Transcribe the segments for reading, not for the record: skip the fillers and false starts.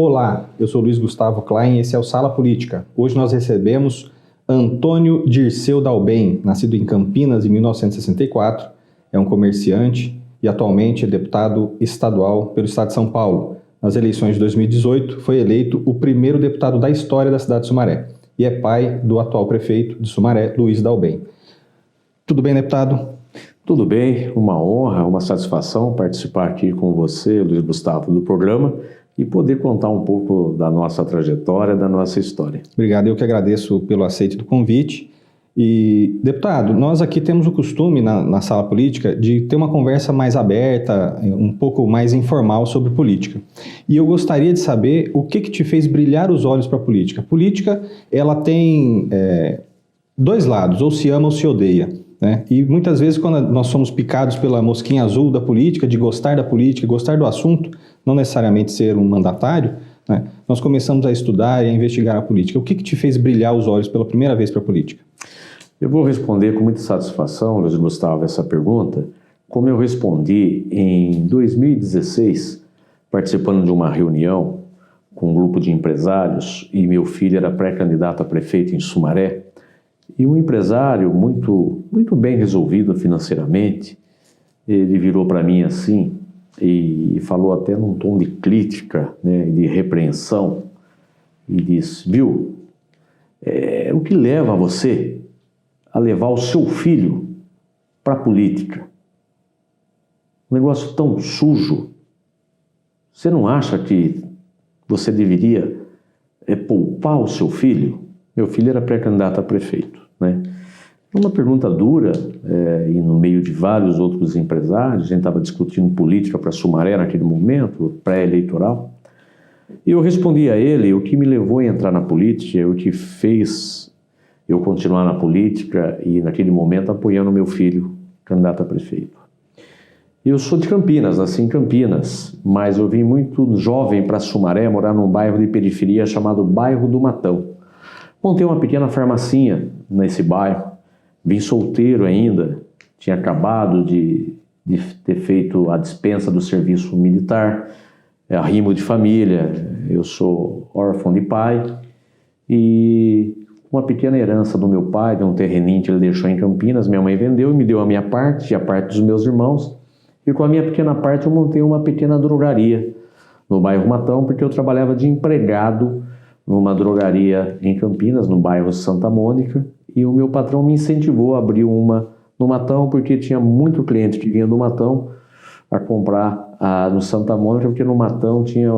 Olá, eu sou Luiz Gustavo Klein e esse é o Sala Política. Hoje nós recebemos Antônio Dirceu Dalben, nascido em Campinas em 1964, é um comerciante e atualmente é deputado estadual pelo estado de São Paulo. Nas eleições de 2018 foi eleito o primeiro deputado da história da cidade de Sumaré e é pai do atual prefeito de Sumaré, Luiz Dalben. Tudo bem, deputado? Tudo bem, uma honra, uma satisfação participar aqui com você, Luiz Gustavo, do programa e poder contar um pouco da nossa trajetória, da nossa história. Obrigado, eu que agradeço pelo aceite do convite. E, deputado, nós aqui temos o costume na sala política de ter uma conversa mais aberta, um pouco mais informal sobre política. E eu gostaria de saber o que te fez brilhar os olhos para a política. A política, ela tem dois lados, ou se ama ou se odeia, né? E muitas vezes quando nós somos picados pela mosquinha azul da política, de gostar da política, gostar do assunto, não necessariamente ser um mandatário, né? Nós começamos a estudar e a investigar a política. O que te fez brilhar os olhos pela primeira vez para a política? Eu vou responder com muita satisfação, Luiz Gustavo, essa pergunta, como eu respondi em 2016, participando de uma reunião com um grupo de empresários, e meu filho era pré-candidato a prefeito em Sumaré, e um empresário muito bem resolvido financeiramente, ele virou para mim assim e falou até num tom de crítica, né, de repreensão, e disse: viu, o que leva você a levar o seu filho para a política? Um negócio tão sujo. Você não acha que você deveria poupar o seu filho? Meu filho era pré-candidato a prefeito, né? Uma pergunta dura, e no meio de vários outros empresários, a gente estava discutindo política para Sumaré naquele momento, pré-eleitoral, e eu respondi a ele o que me levou a entrar na política, o que fez eu continuar na política e naquele momento apoiando meu filho, candidato a prefeito. Eu sou de Campinas, nasci em Campinas, mas eu vim muito jovem para Sumaré, morar num bairro de periferia chamado Bairro do Matão. Montei uma pequena farmacinha nesse bairro, vim solteiro ainda, tinha acabado de ter feito a dispensa do serviço militar, arrimo de família, eu sou órfão de pai e uma pequena herança do meu pai, de um terreninho que ele deixou em Campinas, minha mãe vendeu e me deu a minha parte e a parte dos meus irmãos, e com a minha pequena parte eu montei uma pequena drogaria no bairro Matão, porque eu trabalhava de empregado numa drogaria em Campinas, no bairro Santa Mônica, e o meu patrão me incentivou a abrir uma no Matão, porque tinha muito cliente que vinha do Matão a comprar no Santa Mônica, porque no Matão tinha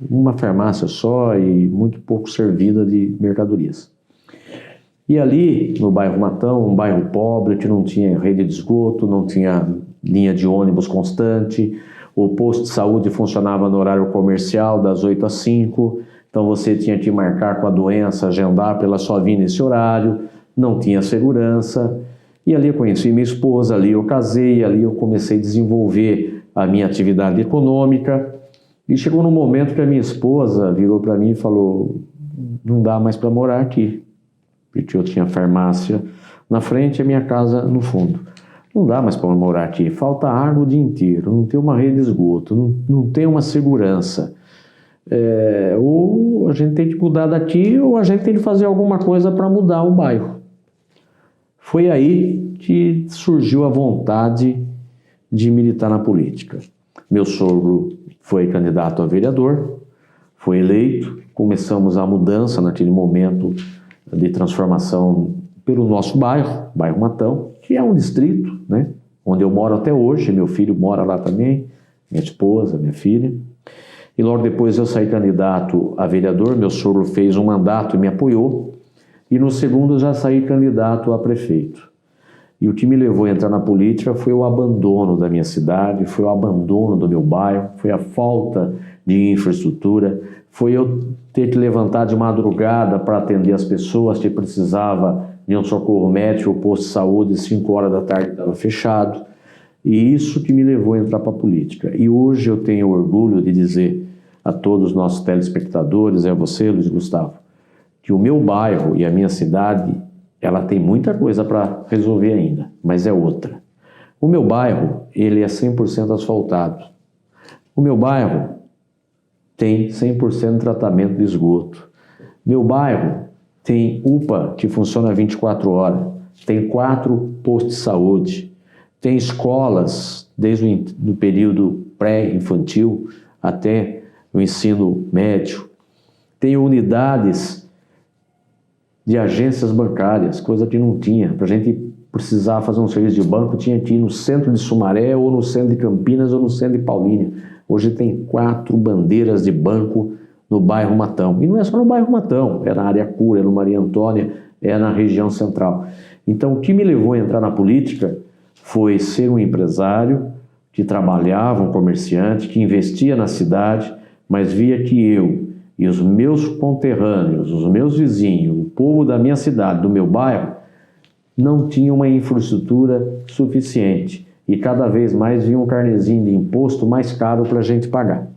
uma farmácia só e muito pouco servida de mercadorias. E ali, no bairro Matão, um bairro pobre, que não tinha rede de esgoto, não tinha linha de ônibus constante, o posto de saúde funcionava no horário comercial, das 8 às 5, então você tinha que marcar com a doença, agendar pela sua vinda nesse horário, não tinha segurança. E ali eu conheci minha esposa, ali eu casei, ali eu comecei a desenvolver a minha atividade econômica. E chegou num momento que a minha esposa virou para mim e falou: não dá mais para morar aqui. Porque eu tinha farmácia na frente e a minha casa no fundo. Não dá mais para morar aqui, falta água o dia inteiro, não tem uma rede de esgoto, não tem uma segurança. Ou a gente tem que mudar daqui, ou a gente tem que fazer alguma coisa para mudar o bairro. Foi aí que surgiu a vontade de militar na política. Meu sogro foi candidato a vereador, foi eleito, começamos a mudança naquele momento de transformação pelo nosso bairro, bairro Matão, que é um distrito, né, onde eu moro até hoje, meu filho mora lá também, minha esposa, minha filha. E logo depois eu saí candidato a vereador, meu sogro fez um mandato e me apoiou, e no segundo eu já saí candidato a prefeito. E o que me levou a entrar na política foi o abandono da minha cidade, foi o abandono do meu bairro, foi a falta de infraestrutura, foi eu ter que levantar de madrugada para atender as pessoas que precisava de um socorro médico, o posto de saúde, 5 horas da tarde estava fechado. E isso que me levou a entrar para a política. E hoje eu tenho orgulho de dizer a todos os nossos telespectadores, a você, Luiz Gustavo, que o meu bairro e a minha cidade, ela tem muita coisa para resolver ainda, mas é outra. O meu bairro, ele é 100% asfaltado. O meu bairro tem 100% de tratamento de esgoto. Meu bairro tem UPA que funciona 24 horas, tem 4 postos de saúde, tem escolas desde o período pré-infantil até o ensino médio, tem unidades de agências bancárias, coisa que não tinha. Para a gente precisar fazer um serviço de banco, tinha que ir no centro de Sumaré, ou no centro de Campinas, ou no centro de Paulínia. Hoje tem 4 bandeiras de banco no bairro Matão. E não é só no bairro Matão, é na área Cura, é no Maria Antônia, é na região central. Então, o que me levou a entrar na política foi ser um empresário que trabalhava, um comerciante, que investia na cidade, mas via que eu e os meus conterrâneos, os meus vizinhos, o povo da minha cidade, do meu bairro, não tinham uma infraestrutura suficiente. E cada vez mais vinha um carnezinho de imposto mais caro para a gente pagar.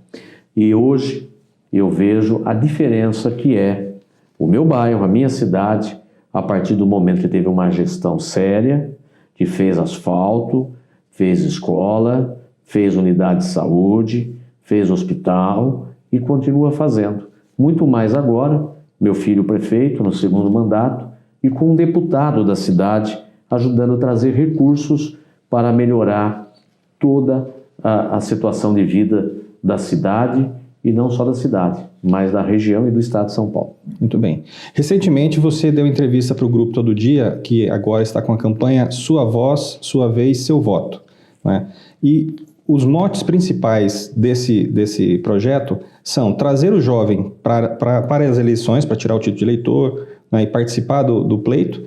E hoje eu vejo a diferença que é o meu bairro, a minha cidade, a partir do momento que teve uma gestão séria, que fez asfalto, fez escola, fez unidade de saúde, fez hospital e continua fazendo. Muito mais agora, meu filho prefeito no segundo mandato e com um deputado da cidade ajudando a trazer recursos para melhorar toda a situação de vida da cidade e não só da cidade, mas da região e do estado de São Paulo. Muito bem. Recentemente você deu entrevista para o Grupo Todo Dia, que agora está com a campanha Sua Voz, Sua Vez, Seu Voto, né? E os motes principais desse projeto são trazer o jovem para as eleições, para tirar o título de eleitor, né, e participar do pleito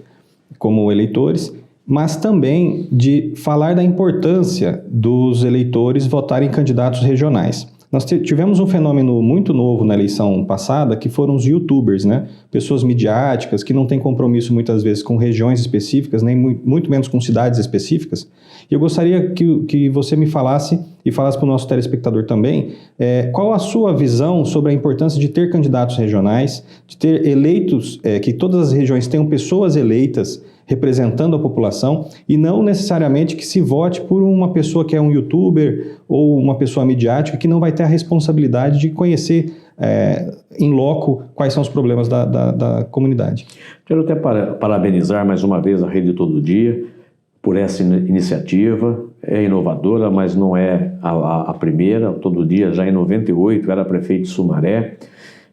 como eleitores, mas também de falar da importância dos eleitores votarem em candidatos regionais. Nós tivemos um fenômeno muito novo na eleição passada, que foram os youtubers, né? Pessoas midiáticas que não têm compromisso muitas vezes com regiões específicas, nem muito menos com cidades específicas. E eu gostaria que você me falasse, e falasse para o nosso telespectador também, qual a sua visão sobre a importância de ter candidatos regionais, de ter eleitos, que todas as regiões tenham pessoas eleitas representando a população e não necessariamente que se vote por uma pessoa que é um youtuber ou uma pessoa midiática que não vai ter a responsabilidade de conhecer em loco quais são os problemas da comunidade. Quero até parabenizar mais uma vez a Rede Todo Dia por essa iniciativa. É inovadora, mas não é a primeira. Todo Dia, já em 98, era prefeito de Sumaré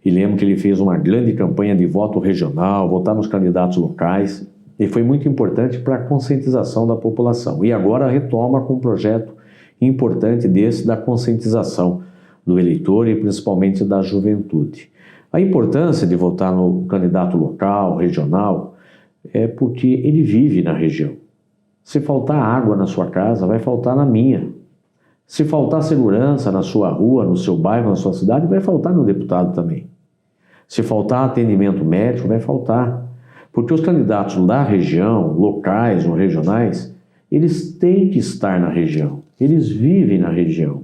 e lembro que ele fez uma grande campanha de voto regional, votar nos candidatos locais. E foi muito importante para a conscientização da população. E agora retoma com um projeto importante desse da conscientização do eleitor e principalmente da juventude. A importância de votar no candidato local, regional, é porque ele vive na região. Se faltar água na sua casa, vai faltar na minha. Se faltar segurança na sua rua, no seu bairro, na sua cidade, vai faltar no deputado também. Se faltar atendimento médico, vai faltar. Porque os candidatos da região, locais ou regionais, eles têm que estar na região, eles vivem na região.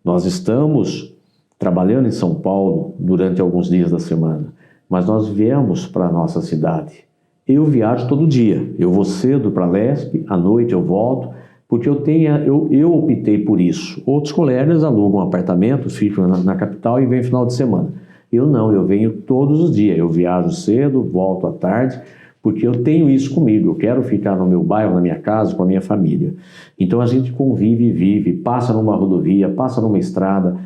Nós estamos trabalhando em São Paulo durante alguns dias da semana, mas nós viemos para a nossa cidade. Eu viajo todo dia, eu vou cedo para a Lesp, à noite eu volto, porque eu optei por isso. Outros colegas alugam um apartamento, ficam na capital e vêm final de semana. Eu não, eu venho todos os dias, eu viajo cedo, volto à tarde, porque eu tenho isso comigo, eu quero ficar no meu bairro, na minha casa, com a minha família. Então a gente convive e vive, passa numa rodovia, passa numa estrada,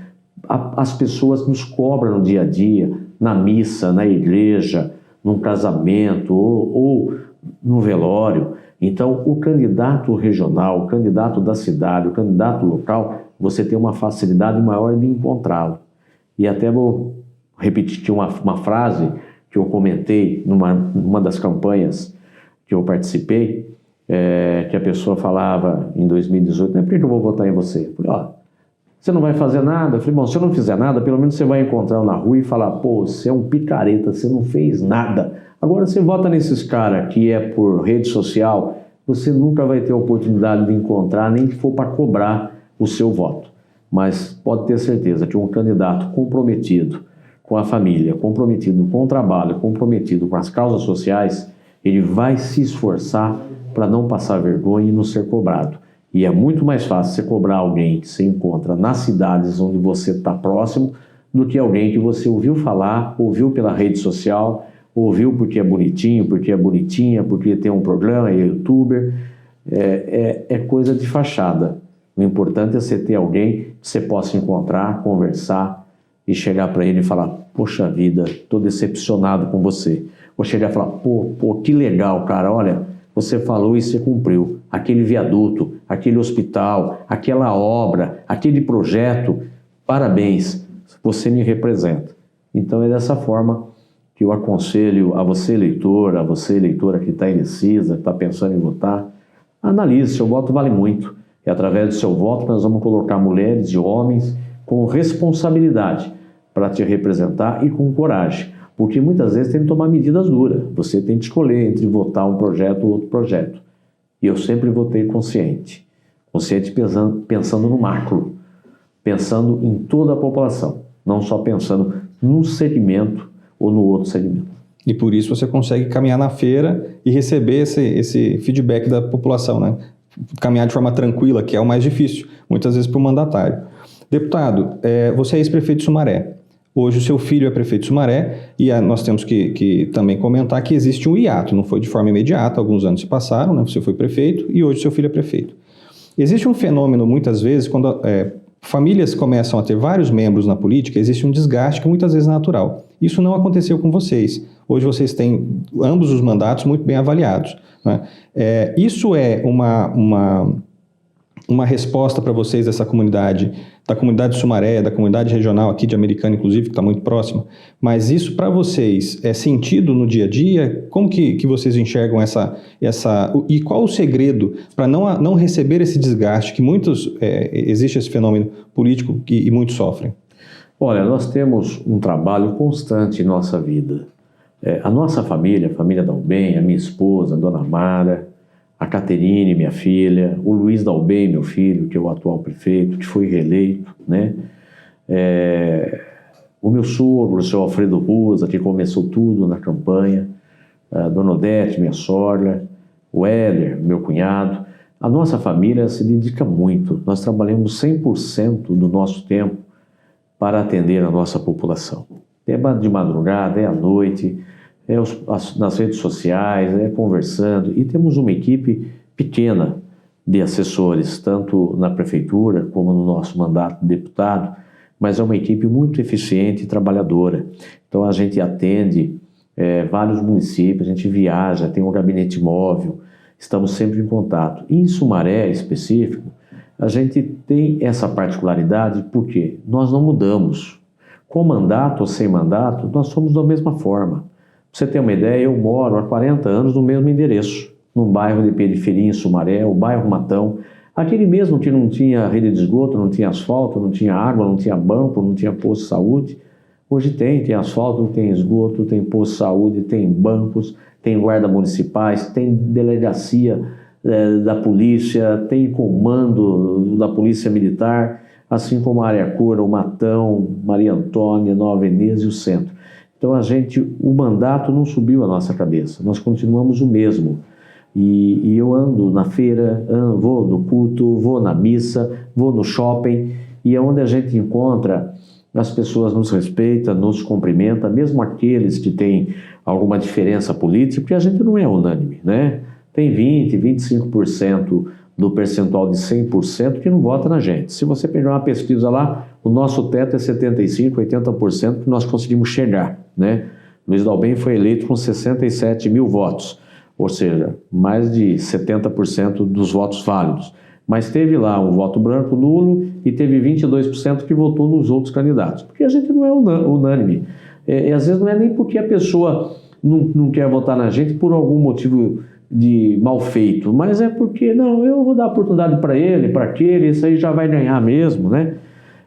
as pessoas nos cobram no dia a dia, na missa, na igreja, num casamento ou no velório. Então o candidato regional, o candidato da cidade, o candidato local, você tem uma facilidade maior de encontrá-lo. E até vou repetir uma frase que eu comentei numa das campanhas que eu participei, que a pessoa falava em 2018, por que eu vou votar em você? Eu falei, você não vai fazer nada? Eu falei, bom, se eu não fizer nada, pelo menos você vai encontrar na rua e falar, pô, você é um picareta, você não fez nada. Agora você vota nesses caras que é por rede social, você nunca vai ter a oportunidade de encontrar, nem que for para cobrar o seu voto. Mas pode ter certeza que um candidato comprometido com a família, comprometido com o trabalho, comprometido com as causas sociais, ele vai se esforçar para não passar vergonha e não ser cobrado. E é muito mais fácil você cobrar alguém que você encontra nas cidades onde você está próximo do que alguém que você ouviu falar, ouviu pela rede social, ouviu porque é bonitinho, porque é bonitinha, porque tem um programa, é youtuber. É coisa de fachada. O importante é você ter alguém que você possa encontrar, conversar e chegar para ele e falar: poxa vida, estou decepcionado com você. Ou chegar e falar: pô, que legal, cara, olha, você falou e você cumpriu. Aquele viaduto, aquele hospital, aquela obra, aquele projeto, parabéns, você me representa. Então é dessa forma que eu aconselho a você, eleitora que está indecisa, que está pensando em votar, analise, seu voto vale muito. E através do seu voto nós vamos colocar mulheres e homens com responsabilidade para te representar e com coragem. Porque muitas vezes tem que tomar medidas duras. Você tem que escolher entre votar um projeto ou outro projeto. E eu sempre votei consciente. Consciente pensando no macro. Pensando em toda a população. Não só pensando num segmento ou no outro segmento. E por isso você consegue caminhar na feira e receber esse feedback da população, né? Caminhar de forma tranquila, que é o mais difícil, muitas vezes para o mandatário. Deputado, você é ex-prefeito de Sumaré. Hoje o seu filho é prefeito de Sumaré e nós temos que também comentar que existe um hiato, não foi de forma imediata, alguns anos se passaram, né? Você foi prefeito e hoje seu filho é prefeito. Existe um fenômeno, muitas vezes, quando famílias começam a ter vários membros na política, existe um desgaste que muitas vezes é natural. Isso não aconteceu com vocês. Hoje vocês têm ambos os mandatos muito bem avaliados, né? Isso é uma resposta para vocês dessa comunidade, da comunidade de Sumaré, da comunidade regional aqui de Americana, inclusive, que está muito próxima. Mas isso para vocês é sentido no dia a dia? Como que vocês enxergam e qual o segredo para não receber esse desgaste que existe esse fenômeno político e muitos sofrem? Olha, nós temos um trabalho constante em nossa vida. A nossa família, a família Dalben, a minha esposa, a dona Mara, a Caterine, minha filha, o Luiz Dalben, meu filho, que é o atual prefeito, que foi reeleito, né? O meu sogro, o seu Alfredo Rosa, que começou tudo na campanha, a dona Odete, minha sogra, o Éder, meu cunhado. A nossa família se dedica muito. Nós trabalhamos 100% do nosso tempo para atender a nossa população. É de madrugada, é à noite, nas redes sociais, conversando. E temos uma equipe pequena de assessores, tanto na prefeitura como no nosso mandato de deputado, mas é uma equipe muito eficiente e trabalhadora. Então a gente atende vários municípios, a gente viaja, tem um gabinete móvel, estamos sempre em contato. E em Sumaré, específico, a gente tem essa particularidade porque nós não mudamos. Com mandato ou sem mandato, nós somos da mesma forma. Pra você ter uma ideia, eu moro há 40 anos no mesmo endereço, num bairro de periferia em Sumaré, o bairro Matão, aquele mesmo que não tinha rede de esgoto, não tinha asfalto, não tinha água, não tinha banco, não tinha posto de saúde. Hoje tem asfalto, tem esgoto, tem posto de saúde, tem bancos, tem guarda municipais, tem delegacia da polícia, tem comando da polícia militar, assim como a área cura, o Matão, Maria Antônia, Nova Veneza e o centro. Então o mandato não subiu a nossa cabeça, nós continuamos o mesmo. E eu ando na feira, vou no culto, vou na missa, vou no shopping, e é onde a gente encontra, as pessoas nos respeitam, nos cumprimentam, mesmo aqueles que têm alguma diferença política, porque a gente não é unânime, né? Tem 25% do percentual de 100% que não vota na gente. Se você pegar uma pesquisa lá, o nosso teto é 75%, 80% que nós conseguimos chegar, né? Luiz Dalben foi eleito com 67 mil votos, ou seja, mais de 70% dos votos válidos. Mas teve lá um voto branco nulo e teve 22% que votou nos outros candidatos. Porque a gente não é unânime. E às vezes não é nem porque a pessoa não quer votar na gente por algum motivo de mal feito, mas é porque, não, eu vou dar oportunidade para ele, para aquele, isso aí já vai ganhar mesmo, né?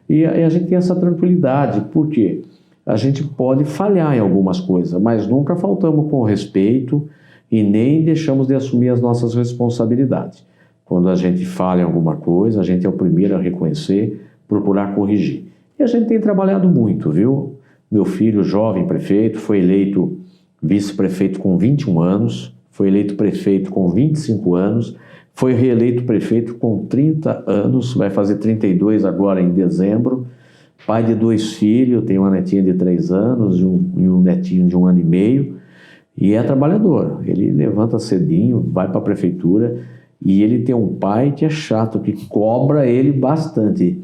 E a gente tem essa tranquilidade, porque a gente pode falhar em algumas coisas, mas nunca faltamos com respeito e nem deixamos de assumir as nossas responsabilidades. Quando a gente falha em alguma coisa, a gente é o primeiro a reconhecer, procurar corrigir. E a gente tem trabalhado muito, viu? Meu filho, jovem prefeito, foi eleito vice-prefeito com 21 anos, foi eleito prefeito com 25 anos, foi reeleito prefeito com 30 anos, vai fazer 32 agora em dezembro, pai de 2 filhos, tem uma netinha de 3 anos e um netinho de 1 ano e meio, e é trabalhador. Ele levanta cedinho, vai para a prefeitura, e ele tem um pai que é chato, que cobra ele bastante.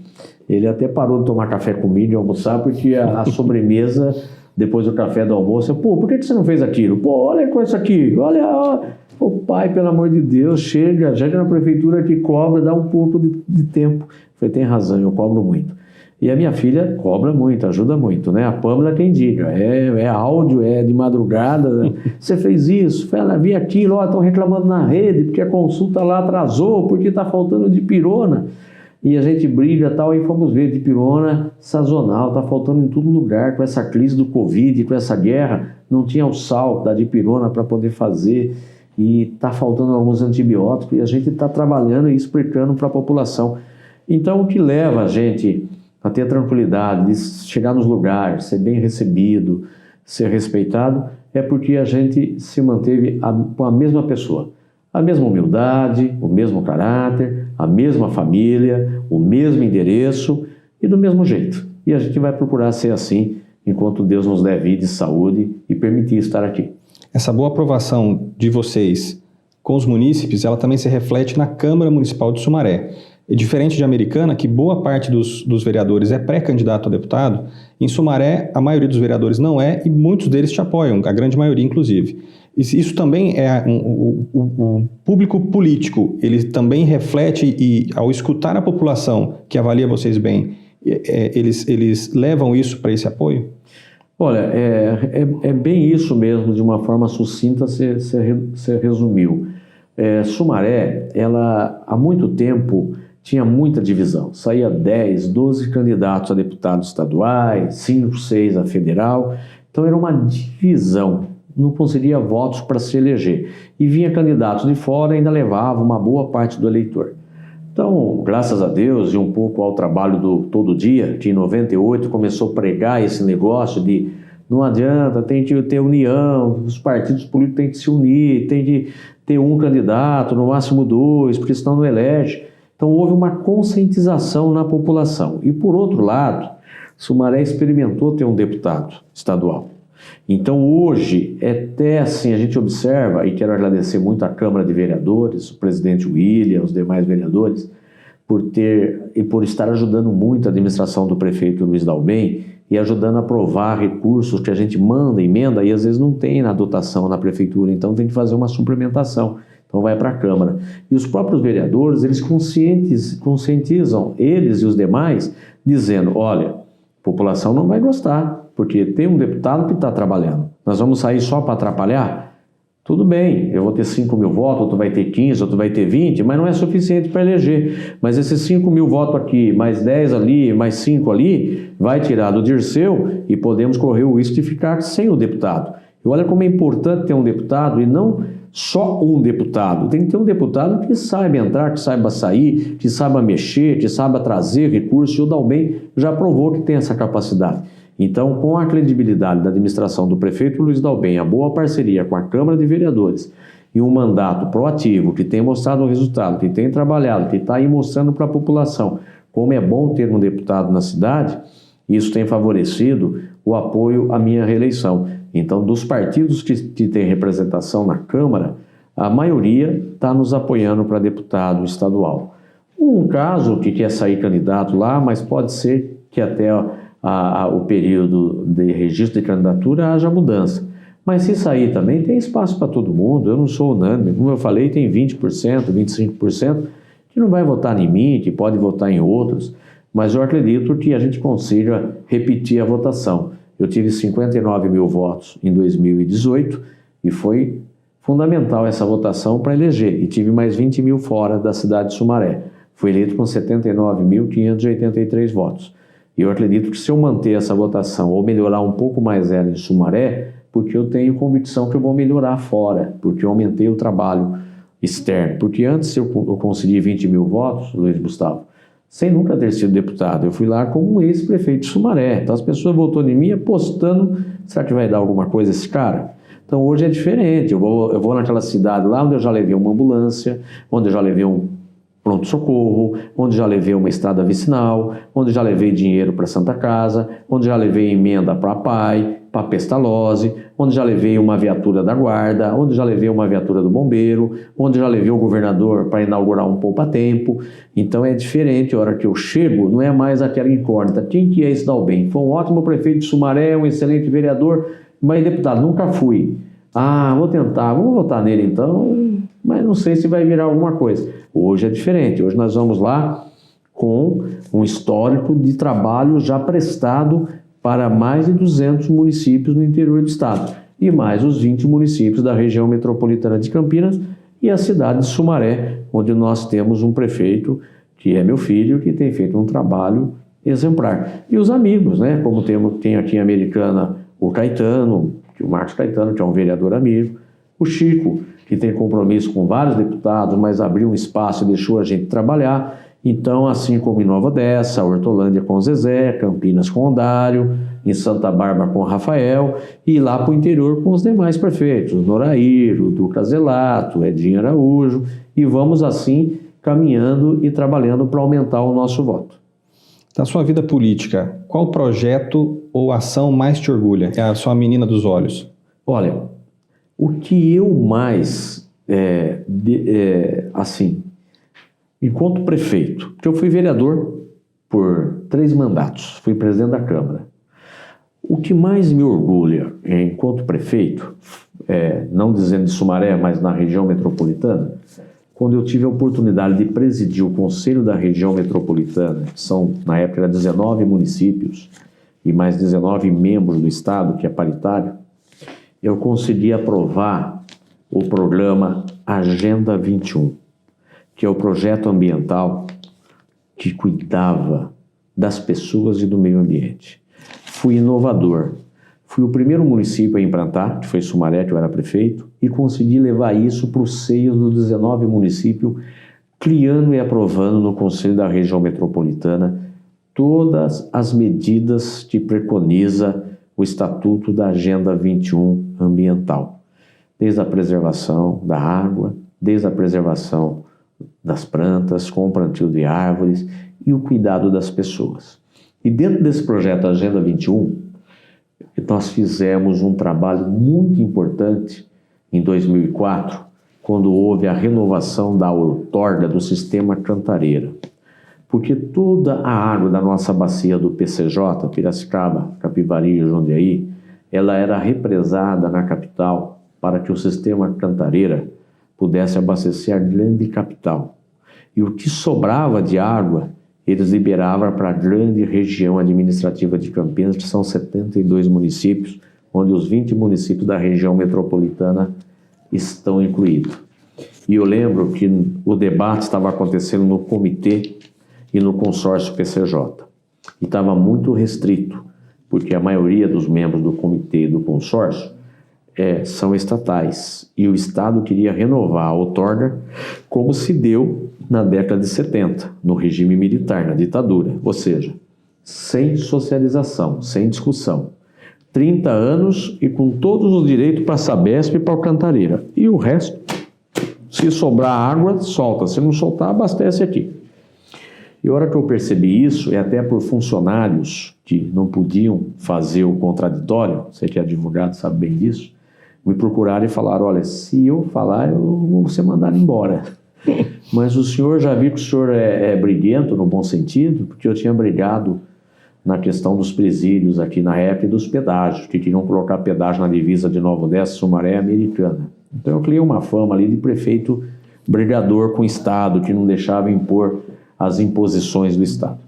Ele até parou de tomar café comigo e almoçar, porque a sobremesa, depois do café do almoço, pô, por que você não fez aquilo? Pô, olha com isso aqui, olha... Pô, pai, pelo amor de Deus, chega na prefeitura que cobra, dá um pouco de tempo. Eu falei, tem razão, eu cobro muito. E a minha filha cobra muito, ajuda muito, né? A Pâmela quem diga, é áudio, é de madrugada, você fez isso, vi aquilo, ó, estão reclamando na rede, porque a consulta lá atrasou, porque está faltando dipirona. E a gente briga e tal, aí fomos ver, dipirona sazonal, está faltando em todo lugar, com essa crise do Covid, com essa guerra, não tinha o sal da dipirona para poder fazer, e está faltando alguns antibióticos, e a gente está trabalhando e explicando para a população. Então, o que leva a gente a ter tranquilidade, de chegar nos lugares, ser bem recebido, ser respeitado, é porque a gente se manteve com a mesma pessoa. A mesma humildade, o mesmo caráter, a mesma família, o mesmo endereço e do mesmo jeito. E a gente vai procurar ser assim enquanto Deus nos der vida e saúde e permitir estar aqui. Essa boa aprovação de vocês com os munícipes, ela também se reflete na Câmara Municipal de Sumaré. E diferente de Americana, que boa parte dos vereadores é pré-candidato a deputado, em Sumaré a maioria dos vereadores não é e muitos deles te apoiam, a grande maioria inclusive. Isso também é o público político, ele também reflete e ao escutar a população que avalia vocês bem, eles levam isso para esse apoio? Olha, é bem isso mesmo, de uma forma sucinta você resumiu. Sumaré, ela há muito tempo tinha muita divisão, saía 10, 12 candidatos a deputados estaduais, 5, 6 a federal, então era uma divisão, não conseguia votos para se eleger, e vinha candidatos de fora e ainda levava uma boa parte do eleitor. Então, graças a Deus e um pouco ao trabalho do Todo Dia, que em 98 começou a pregar esse negócio de não adianta, tem que ter união, os partidos políticos têm que se unir, tem que ter um candidato, no máximo 2, porque senão não elege. Então houve uma conscientização na população. E por outro lado, Sumaré experimentou ter um deputado estadual. Então hoje, até assim, a gente observa, e quero agradecer muito à Câmara de Vereadores, o presidente William, os demais vereadores, por estar ajudando muito a administração do prefeito Luiz Dalben e ajudando a aprovar recursos que a gente manda, emenda, e às vezes não tem na dotação na prefeitura, então tem que fazer uma suplementação. Então vai para a Câmara. E os próprios vereadores, eles conscientizam eles e os demais, dizendo, olha, a população não vai gostar, porque tem um deputado que está trabalhando. Nós vamos sair só para atrapalhar? Tudo bem, eu vou ter 5 mil votos, outro vai ter 15, outro vai ter 20, mas não é suficiente para eleger. Mas esses 5 mil votos aqui, mais 10 ali, mais 5 ali, vai tirar do Dirceu e podemos correr o risco de ficar sem o deputado. E olha como é importante ter um deputado e não só um deputado. Tem que ter um deputado que saiba entrar, que saiba sair, que saiba mexer, que saiba trazer recursos. E o Dalben já provou que tem essa capacidade. Então, com a credibilidade da administração do prefeito Luiz Dalben, a boa parceria com a Câmara de Vereadores e um mandato proativo que tem mostrado o resultado, que tem trabalhado, que está aí mostrando para a população como é bom ter um deputado na cidade, isso tem favorecido o apoio à minha reeleição. Então, dos partidos que têm representação na Câmara, a maioria está nos apoiando para deputado estadual. Um caso que quer sair candidato lá, mas pode ser que até o período de registro de candidatura haja mudança. Mas se sair também, tem espaço para todo mundo. Eu não sou unânime. Como eu falei, tem 20%, 25% que não vai votar em mim, que pode votar em outros. Mas eu acredito que a gente consiga repetir a votação. Eu tive 59 mil votos em 2018 e foi fundamental essa votação para eleger. E tive mais 20 mil fora da cidade de Sumaré. Fui eleito com 79.583 votos. E eu acredito que se eu manter essa votação ou melhorar um pouco mais ela em Sumaré, porque eu tenho convicção que eu vou melhorar fora, porque eu aumentei o trabalho externo. Porque antes eu consegui 20 mil votos, Luiz Gustavo, sem nunca ter sido deputado. Eu fui lá como um ex-prefeito de Sumaré. Então as pessoas votaram em mim apostando, será que vai dar alguma coisa esse cara? Então hoje é diferente. Eu vou naquela cidade lá onde eu já levei uma ambulância, onde eu já levei um pronto-socorro, onde já levei uma estrada vicinal, onde já levei dinheiro para Santa Casa, onde já levei emenda para a PAI, para Pestalozzi, onde já levei uma viatura da guarda, onde já levei uma viatura do bombeiro, onde já levei o governador para inaugurar um poupa-tempo. Então é diferente, a hora que eu chego, não é mais aquela incógnita. Quem que é esse Dalben? Foi um ótimo prefeito de Sumaré, um excelente vereador, mas deputado, nunca fui. Ah, vou tentar, vamos votar nele então, mas não sei se vai virar alguma coisa. Hoje é diferente, hoje nós vamos lá com um histórico de trabalho já prestado para mais de 200 municípios no interior do estado, e mais os 20 municípios da região metropolitana de Campinas e a cidade de Sumaré, onde nós temos um prefeito que é meu filho, que tem feito um trabalho exemplar. E os amigos, né? Como tem aqui em Americana o Caetano, o Marcos Caetano, que é um vereador amigo, o Chico, que tem compromisso com vários deputados, mas abriu um espaço e deixou a gente trabalhar. Então, assim como em Nova Odessa, Hortolândia com o Zezé, Campinas com o Dário, em Santa Bárbara com o Rafael, e lá para o interior com os demais prefeitos, o Norair, o Duca Zelato, Edinho Araújo, e vamos assim caminhando e trabalhando para aumentar o nosso voto. Da sua vida política, qual projeto ou ação mais te orgulha? É a sua menina dos olhos. Olha, o que eu mais, enquanto prefeito, porque eu fui vereador por 3 mandatos, fui presidente da Câmara. O que mais me orgulha enquanto prefeito, não dizendo de Sumaré, mas na região metropolitana, quando eu tive a oportunidade de presidir o Conselho da Região Metropolitana, que são, na época, 19 municípios e mais 19 membros do Estado, que é paritário, eu consegui aprovar o programa Agenda 21, que é o projeto ambiental que cuidava das pessoas e do meio ambiente. Fui inovador. Fui o primeiro município a implantar, que foi Sumaré, que eu era prefeito, e consegui levar isso para o seio dos 19 municípios, criando e aprovando no Conselho da Região Metropolitana todas as medidas que preconiza o Estatuto da Agenda 21 ambiental, desde a preservação da água, desde a preservação das plantas, com o plantio de árvores e o cuidado das pessoas. E dentro desse projeto Agenda 21, nós fizemos um trabalho muito importante em 2004, quando houve a renovação da outorga do sistema Cantareira. Porque toda a água da nossa bacia do PCJ, Piracicaba, Capivari e Jundiaí, ela era represada na capital para que o sistema Cantareira pudesse abastecer a grande capital. E o que sobrava de água, eles liberavam para a grande região administrativa de Campinas, que são 72 municípios, onde os 20 municípios da região metropolitana estão incluídos. E eu lembro que o debate estava acontecendo no comitê e no consórcio PCJ. E estava muito restrito, porque a maioria dos membros do comitê e do consórcio são estatais. E o Estado queria renovar a outorga como se deu na década de 70, no regime militar, na ditadura. Ou seja, sem socialização, sem discussão. 30 anos e com todos os direitos para a Sabesp e para o Cantareira. E o resto, se sobrar água, solta. Se não soltar, abastece aqui. E a hora que eu percebi isso, até por funcionários que não podiam fazer o contraditório, você que é advogado sabe bem disso, me procuraram e falaram, olha, se eu falar, eu vou ser mandado embora. Mas o senhor, já vi que o senhor é briguento, no bom sentido, porque eu tinha brigado na questão dos presídios aqui na época e dos pedágios, que queriam colocar pedágio na divisa de Nova Odessa, Sumaré e Americana. Então eu criei uma fama ali de prefeito brigador com o Estado, que não deixava impor as imposições do Estado.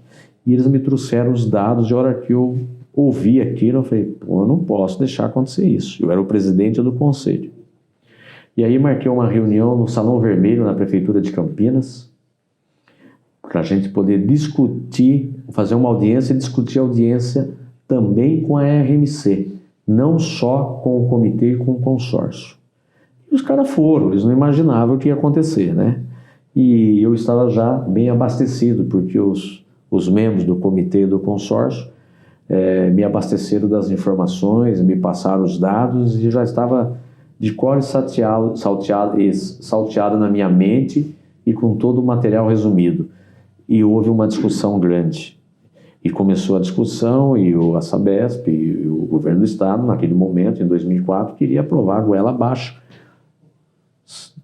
E eles me trouxeram os dados, e a hora que eu ouvi aquilo, eu falei, pô, eu não posso deixar acontecer isso. Eu era o presidente do conselho. E aí marquei uma reunião no Salão Vermelho, na Prefeitura de Campinas, para a gente poder discutir, fazer uma audiência e discutir a audiência também com a RMC, não só com o comitê e com o consórcio. E os caras foram, eles não imaginavam o que ia acontecer, né? E eu estava já bem abastecido, porque os membros do comitê e do consórcio me abasteceram das informações, me passaram os dados e já estava de cor salteado na minha mente e com todo o material resumido. E houve uma discussão grande. E começou a discussão e a Sabesp e o governo do estado, naquele momento, em 2004, queria aprovar a goela abaixo.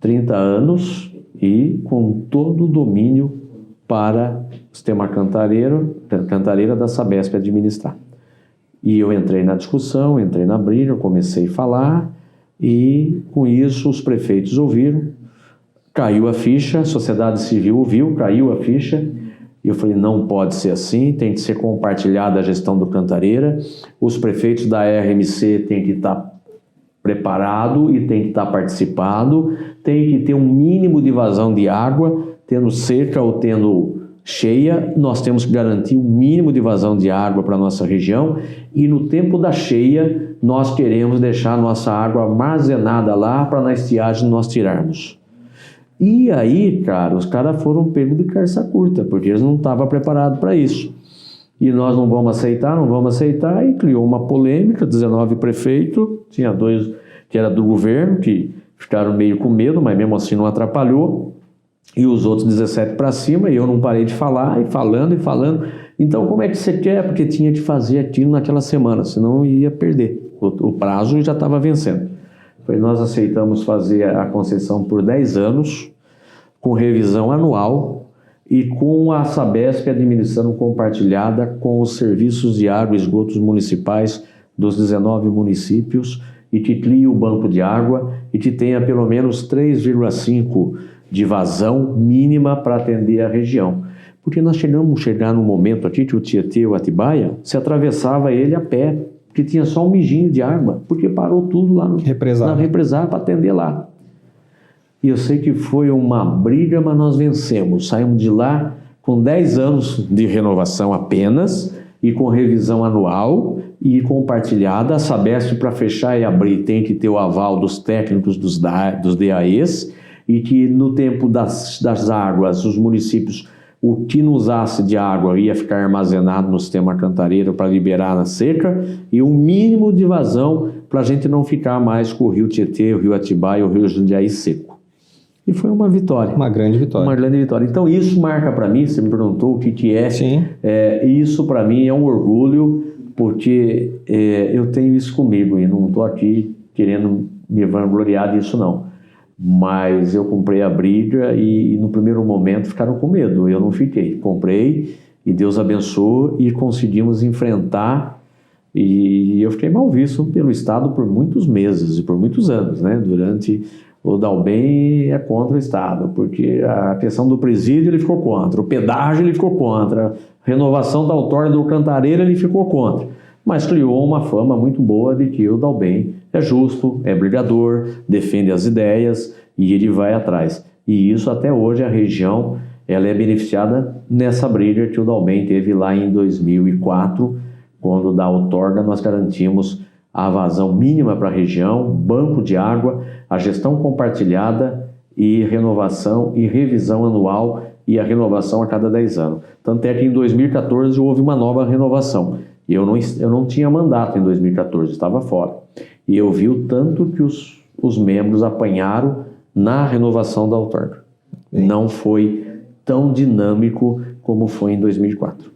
30 anos e com todo o domínio para o sistema cantareira da Sabesp administrar. E eu entrei na discussão, entrei na briga, comecei a falar e com isso os prefeitos ouviram, caiu a ficha, a sociedade civil ouviu, caiu a ficha e eu falei, não pode ser assim, tem que ser compartilhada a gestão do Cantareira, os prefeitos da RMC têm que estar preparado e tem que estar participado, tem que ter um mínimo de vazão de água, tendo seca ou tendo cheia, nós temos que garantir um mínimo de vazão de água para a nossa região e no tempo da cheia nós queremos deixar a nossa água armazenada lá para na estiagem nós tirarmos. E aí, cara, os caras foram pegos de carça curta, porque eles não estavam preparados para isso. E nós não vamos aceitar, e criou uma polêmica, 19 prefeitos, tinha 2 que era do governo, que ficaram meio com medo, mas mesmo assim não atrapalhou, e os outros 17 para cima, e eu não parei de falar, e falando. Então, como é que você quer? Porque tinha que fazer aquilo naquela semana, senão ia perder. O prazo já estava vencendo. Nós aceitamos fazer a concessão por 10 anos, com revisão anual, e com a Sabesp administrando compartilhada com os serviços de água e esgotos municipais dos 19 municípios, e que crie o banco de água, e que tenha pelo menos 3,5 de vazão mínima para atender a região. Porque nós chegamos no momento aqui que o Tietê e o Atibaia, se atravessava ele a pé, porque tinha só um mijinho de água, porque parou tudo lá na represar para atender lá. E eu sei que foi uma briga, mas nós vencemos. Saímos de lá com 10 anos de renovação apenas, e com revisão anual e compartilhada. A Sabesp, para fechar e abrir, tem que ter o aval dos técnicos dos DAEs, e que no tempo das águas, os municípios, o que não usasse de água ia ficar armazenado no sistema cantareiro para liberar na seca, e um mínimo de vazão para a gente não ficar mais com o rio Tietê, o rio Atibaia e o rio Jundiaí seco. E foi uma vitória. Uma grande vitória. Então isso marca para mim, você me perguntou o que é. Sim. Isso para mim é um orgulho, porque eu tenho isso comigo e não estou aqui querendo me vangloriar disso não. Mas eu comprei a briga e no primeiro momento ficaram com medo, eu não fiquei. Comprei e Deus abençoou e conseguimos enfrentar, e eu fiquei mal visto pelo Estado por muitos meses e por muitos anos, né? Durante o Dalben é contra o Estado, porque a questão do presídio ele ficou contra, o pedágio ele ficou contra, a renovação da outorga do Cantareira ele ficou contra, mas criou uma fama muito boa de que o Dalben é justo, é brigador, defende as ideias e ele vai atrás. E isso até hoje a região ela é beneficiada nessa briga que o Dalben teve lá em 2004, quando da outorga nós garantimos a vazão mínima para a região, banco de água, a gestão compartilhada e renovação e revisão anual, e a renovação a cada 10 anos. Tanto é que em 2014 houve uma nova renovação. Eu não tinha mandato em 2014, estava fora. E eu vi o tanto que os membros apanharam na renovação da outorga. Não foi tão dinâmico como foi em 2004.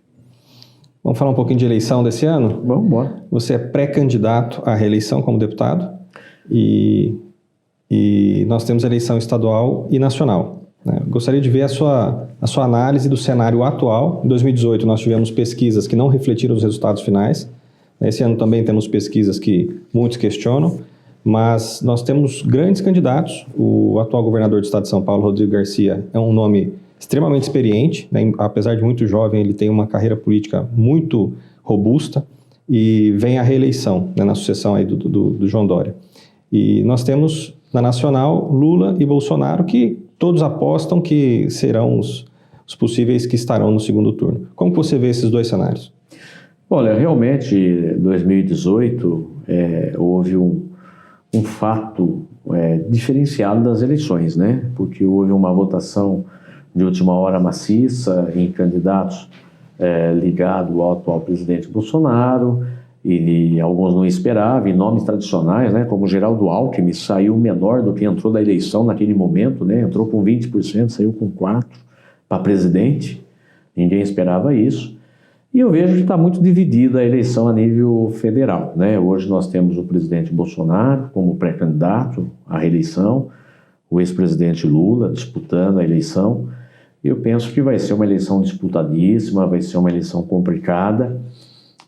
Vamos falar um pouquinho de eleição desse ano? Vamos embora. Você é pré-candidato à reeleição como deputado e nós temos eleição estadual e nacional, né? Gostaria de ver a sua análise do cenário atual. Em 2018 nós tivemos pesquisas que não refletiram os resultados finais. Esse ano também temos pesquisas que muitos questionam, mas nós temos grandes candidatos. O atual governador do estado de São Paulo, Rodrigo Garcia, é um nome extremamente experiente, né? Apesar de muito jovem, ele tem uma carreira política muito robusta e vem a reeleição, né, na sucessão aí do João Dória. E nós temos na nacional Lula e Bolsonaro, que todos apostam que serão os possíveis que estarão no segundo turno. Como você vê esses dois cenários? Olha, realmente, em 2018 houve um fato diferenciado das eleições, né? Porque houve uma votação de última hora maciça em candidatos ligados ao atual presidente Bolsonaro, alguns não esperavam, e nomes tradicionais, né, como Geraldo Alckmin, saiu menor do que entrou da eleição naquele momento, né, entrou com 20%, saiu com 4% para presidente, ninguém esperava isso. E eu vejo que está muito dividida a eleição a nível federal, né? Hoje nós temos o presidente Bolsonaro como pré-candidato à reeleição, o ex-presidente Lula disputando a eleição. Eu penso que vai ser uma eleição disputadíssima, vai ser uma eleição complicada,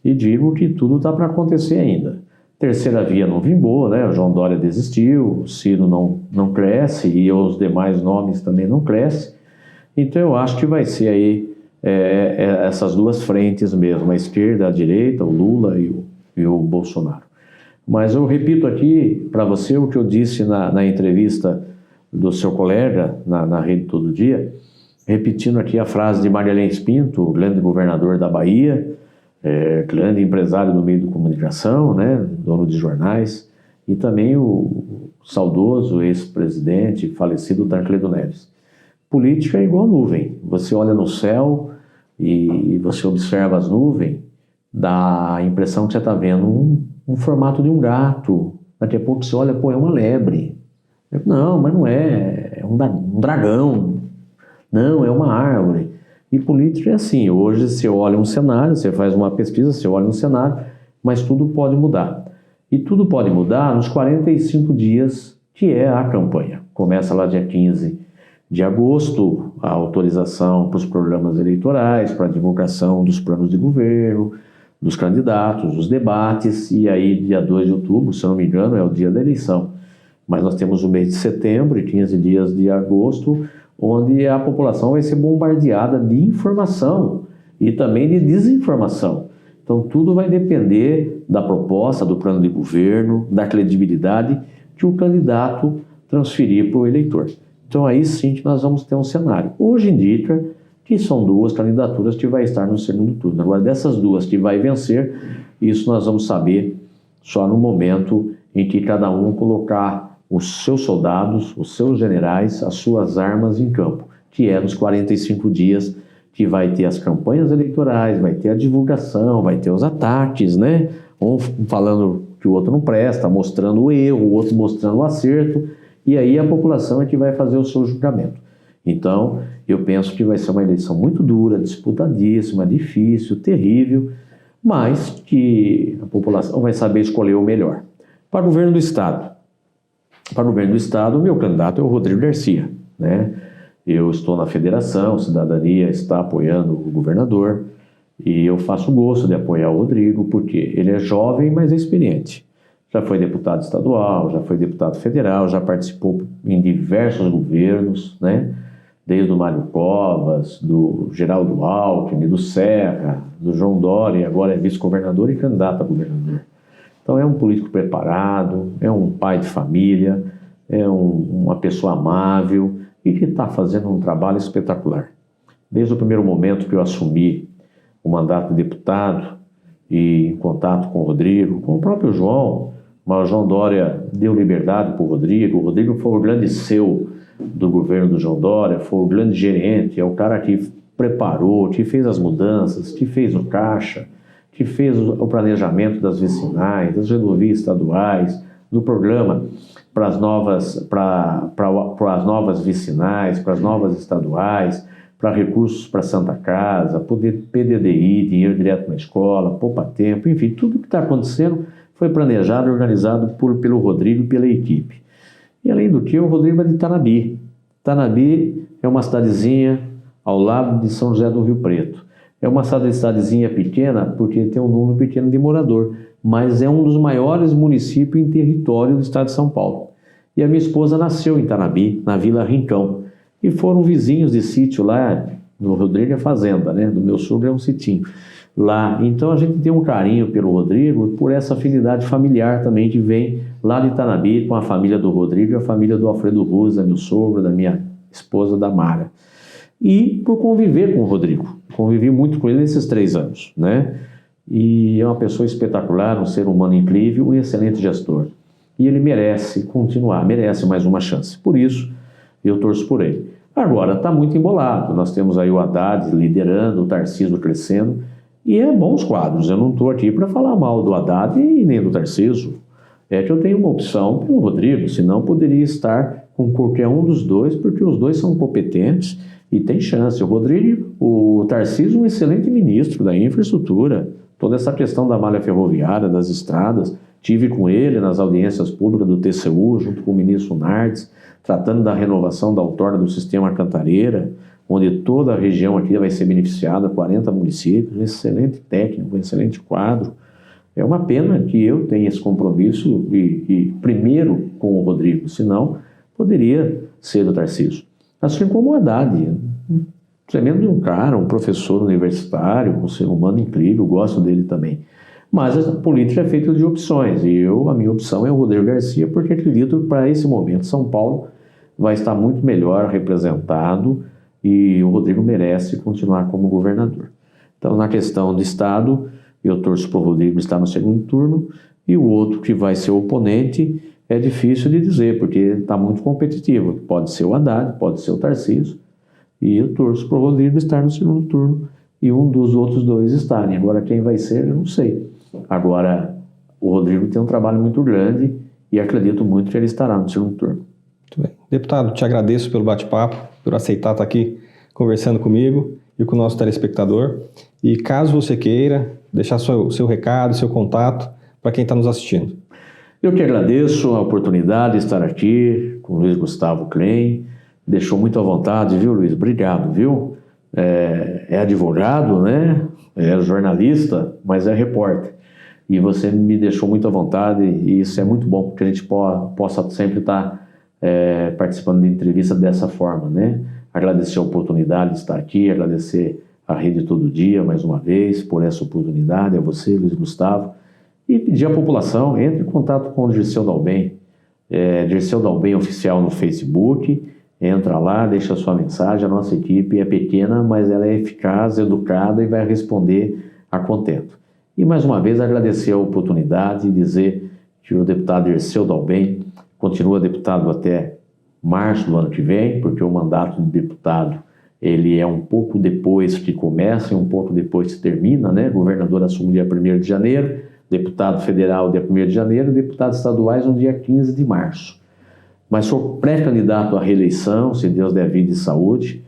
e digo que tudo está para acontecer ainda. Terceira via não vingou, né? O João Dória desistiu, o Ciro não cresce e os demais nomes também não crescem. Então eu acho que vai ser aí essas duas frentes mesmo, a esquerda, a direita, o Lula e o Bolsonaro. Mas eu repito aqui para você o que eu disse na entrevista do seu colega na Rede Todo Dia, repetindo aqui a frase de Magalhães Pinto, o grande governador da Bahia, grande empresário do meio de comunicação, né, dono de jornais, e também o saudoso ex-presidente falecido Tancredo Neves. Política é igual nuvem. Você olha no céu e você observa as nuvens, dá a impressão que você está vendo um formato de um gato. Daqui a pouco você olha, pô, é uma lebre. Não, mas não é um dragão. Não, é uma árvore. E política é assim, hoje você olha um cenário, você faz uma pesquisa, você olha um cenário, mas tudo pode mudar. E tudo pode mudar nos 45 dias que é a campanha. Começa lá dia 15 de agosto, a autorização para os programas eleitorais, para a divulgação dos planos de governo, dos candidatos, os debates, e aí dia 2 de outubro, se eu não me engano, é o dia da eleição. Mas nós temos o mês de setembro e 15 dias de agosto, onde a população vai ser bombardeada de informação e também de desinformação. Então tudo vai depender da proposta, do plano de governo, da credibilidade que o candidato transferir para o eleitor. Então aí sim que nós vamos ter um cenário. Hoje indica que são duas candidaturas que vai estar no segundo turno. Agora, dessas duas que vai vencer, isso nós vamos saber só no momento em que cada um colocar os seus soldados, os seus generais, as suas armas em campo, que é nos 45 dias que vai ter as campanhas eleitorais, vai ter a divulgação, vai ter os ataques, né? Um falando que o outro não presta, mostrando o erro, o outro mostrando o acerto, e aí a população é que vai fazer o seu julgamento. Então, eu penso que vai ser uma eleição muito dura, disputadíssima, difícil, terrível, mas que a população vai saber escolher o melhor. Para o governo do Estado. Para o governo do Estado, o meu candidato é o Rodrigo Garcia, né? Eu estou na federação, Cidadania está apoiando o governador, e eu faço gosto de apoiar o Rodrigo, porque ele é jovem, mas é experiente. Já foi deputado estadual, já foi deputado federal, já participou em diversos governos, né? Desde o Mário Covas, do Geraldo Alckmin, do Serra, do João Dória, agora é vice-governador e candidato a governador. Então é um político preparado, é um pai de família, é uma pessoa amável e que está fazendo um trabalho espetacular. Desde o primeiro momento que eu assumi o mandato de deputado e em contato com o Rodrigo, com o próprio João, mas o João Dória deu liberdade para o Rodrigo foi o grande CEO do governo do João Dória, foi o grande gerente, é o cara que preparou, que fez as mudanças, que fez o caixa, que fez o planejamento das vicinais, das rodovias estaduais, do programa para as novas vicinais, para as novas estaduais, para recursos para Santa Casa, PDDI, dinheiro direto na escola, poupa-tempo, enfim, tudo que está acontecendo foi planejado e organizado pelo Rodrigo e pela equipe. E além do que, o Rodrigo é de Tanabi. Tanabi é uma cidadezinha ao lado de São José do Rio Preto. É uma cidadezinha pequena porque tem um número pequeno de morador, mas é um dos maiores municípios em território do estado de São Paulo. E a minha esposa nasceu em Tanabi, na Vila Rincão, e foram vizinhos de sítio lá, no Rodrigo é fazenda, né? Do meu sogro é um sitinho lá. Então a gente tem um carinho pelo Rodrigo, por essa afinidade familiar também que vem lá de Tanabi com a família do Rodrigo e a família do Alfredo Rosa, meu sogro, da minha esposa, da Mara. E por conviver com o Rodrigo. Convivi muito com ele nesses 3 anos, né? E é uma pessoa espetacular, um ser humano incrível, um excelente gestor. E ele merece continuar, merece mais uma chance. Por isso, eu torço por ele. Agora, está muito embolado. Nós temos aí o Haddad liderando, o Tarcísio crescendo. E é bons quadros. Eu não estou aqui para falar mal do Haddad e nem do Tarcísio. É que eu tenho uma opção pelo Rodrigo, senão poderia estar com qualquer um dos dois, porque os dois são competentes e tem chance. O Tarcísio é um excelente ministro da infraestrutura, toda essa questão da malha ferroviária, das estradas, tive com ele nas audiências públicas do TCU, junto com o ministro Nardes, tratando da renovação da outorga do sistema Cantareira, onde toda a região aqui vai ser beneficiada, 40 municípios, um excelente técnico, um excelente quadro. É uma pena que eu tenha esse compromisso e primeiro com o Rodrigo, senão poderia ser do Tarcísio. Assim como o Haddad, um tremendo um cara, um professor universitário, um ser humano incrível, gosto dele também. Mas a política é feita de opções e a minha opção é o Rodrigo Garcia, porque acredito que para esse momento São Paulo vai estar muito melhor representado e o Rodrigo merece continuar como governador. Então, na questão do Estado, eu torço para o Rodrigo estar no segundo turno e o outro que vai ser o oponente é difícil de dizer, porque está muito competitivo. Pode ser o Haddad, pode ser o Tarcísio e eu torço para o Rodrigo estar no segundo turno e um dos outros dois estarem. Agora, quem vai ser, eu não sei. Agora, o Rodrigo tem um trabalho muito grande e acredito muito que ele estará no segundo turno. Muito bem. Deputado, te agradeço pelo bate-papo, por aceitar estar aqui conversando comigo e com o nosso telespectador. E caso você queira, deixar seu recado, seu contato para quem está nos assistindo. Eu que agradeço a oportunidade de estar aqui com o Luiz Gustavo Klein. Deixou muito à vontade, viu, Luiz? Obrigado, viu? É advogado, né? É jornalista, mas é repórter. E você me deixou muito à vontade e isso é muito bom, porque a gente possa sempre estar participando de entrevista dessa forma, né? Agradecer a oportunidade de estar aqui, agradecer a Rede Todo Dia, mais uma vez, por essa oportunidade, a você, Luiz Gustavo, e pedir à população, entre em contato com o Dirceu Dalben, Dirceu Dalben Oficial no Facebook, entra lá, deixa a sua mensagem, a nossa equipe é pequena, mas ela é eficaz, educada e vai responder a contento. E mais uma vez agradecer a oportunidade e dizer que o deputado Dirceu Dalben continua deputado até março do ano que vem, porque o mandato de deputado ele é um pouco depois que começa e um pouco depois que termina, né? O governador assume dia 1º de janeiro, deputado federal dia 1º de janeiro, deputados estaduais no dia 15 de março. Mas sou pré-candidato à reeleição, se Deus der vida e saúde,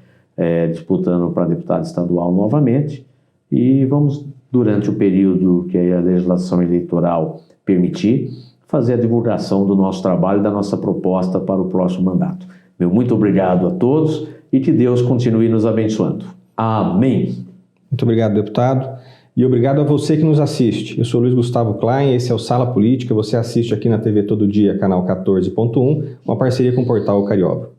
disputando para deputado estadual novamente, e vamos, durante o período que a legislação eleitoral permitir, fazer a divulgação do nosso trabalho e da nossa proposta para o próximo mandato. Meu muito obrigado a todos e que Deus continue nos abençoando. Amém. Muito obrigado, deputado. E obrigado a você que nos assiste. Eu sou Luiz Gustavo Klein, esse é o Sala Política. Você assiste aqui na TV Todo Dia, canal 14.1, uma parceria com o portal Carioba.